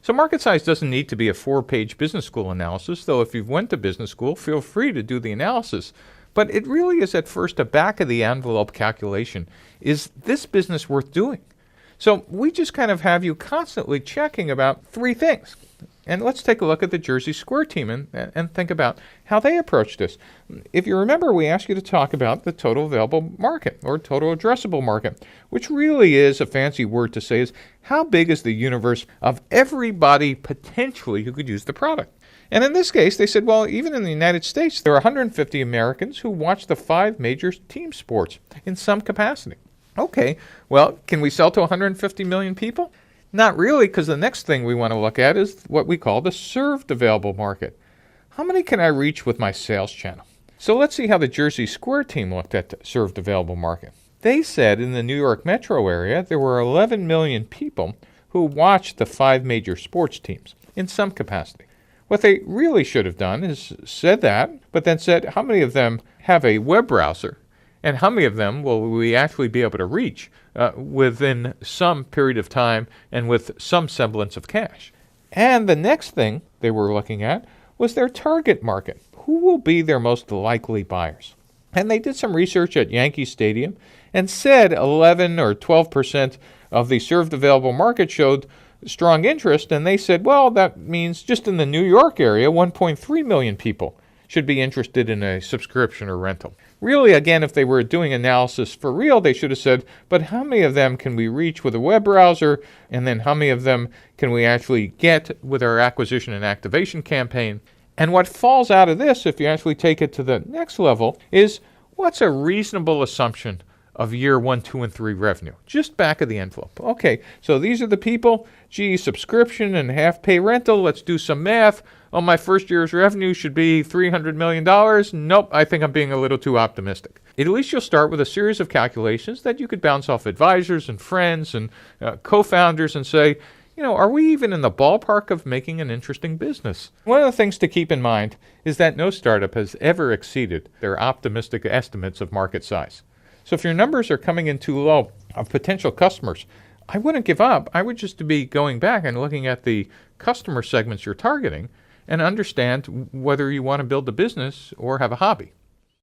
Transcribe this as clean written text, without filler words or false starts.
So market size doesn't need to be a 4-page business school analysis, though if you've went to business school, feel free to do the analysis. But it really is at first a back-of-the-envelope calculation. Is this business worth doing? So we just kind of have you constantly checking about 3 things. And let's take a look at the JerseySquare team and think about how they approach this. If you remember, we asked you to talk about the total available market or total addressable market, which really is a fancy word to say is how big is the universe of everybody potentially who could use the product. And in this case, they said, well, even in the United States, there are 150 Americans who watch the 5 major team sports in some capacity. Okay, well, can we sell to 150 million people? Not really, because the next thing we want to look at is what we call the served available market. How many can I reach with my sales channel? So let's see how the JerseySquare team looked at the served available market. They said in the New York metro area, there were 11 million people who watched the 5 major sports teams in some capacity. What they really should have done is said that, but then said how many of them have a web browser and how many of them will we actually be able to reach within some period of time and with some semblance of cash. And the next thing they were looking at was their target market. Who will be their most likely buyers? And they did some research at Yankee Stadium and said 11 or 12% of the served available market showed strong interest. And they said, well, that means just in the New York area, 1.3 million people should be interested in a subscription or rental. Really, again, if they were doing analysis for real, they should have said, but how many of them can we reach with a web browser? And then how many of them can we actually get with our acquisition and activation campaign? And what falls out of this, if you actually take it to the next level, is what's a reasonable assumption of year 1, 2, and 3 revenue? Just back of the envelope. Okay, so these are the people. Gee, subscription and half-pay rental. Let's do some math. Oh, my first year's revenue should be $300 million. Nope, I think I'm being a little too optimistic. At least you'll start with a series of calculations that you could bounce off advisors and friends and co-founders and say, are we even in the ballpark of making an interesting business? One of the things to keep in mind is that no startup has ever exceeded their optimistic estimates of market size. So if your numbers are coming in too low of potential customers, I wouldn't give up. I would just be going back and looking at the customer segments you're targeting and understand whether you want to build a business or have a hobby.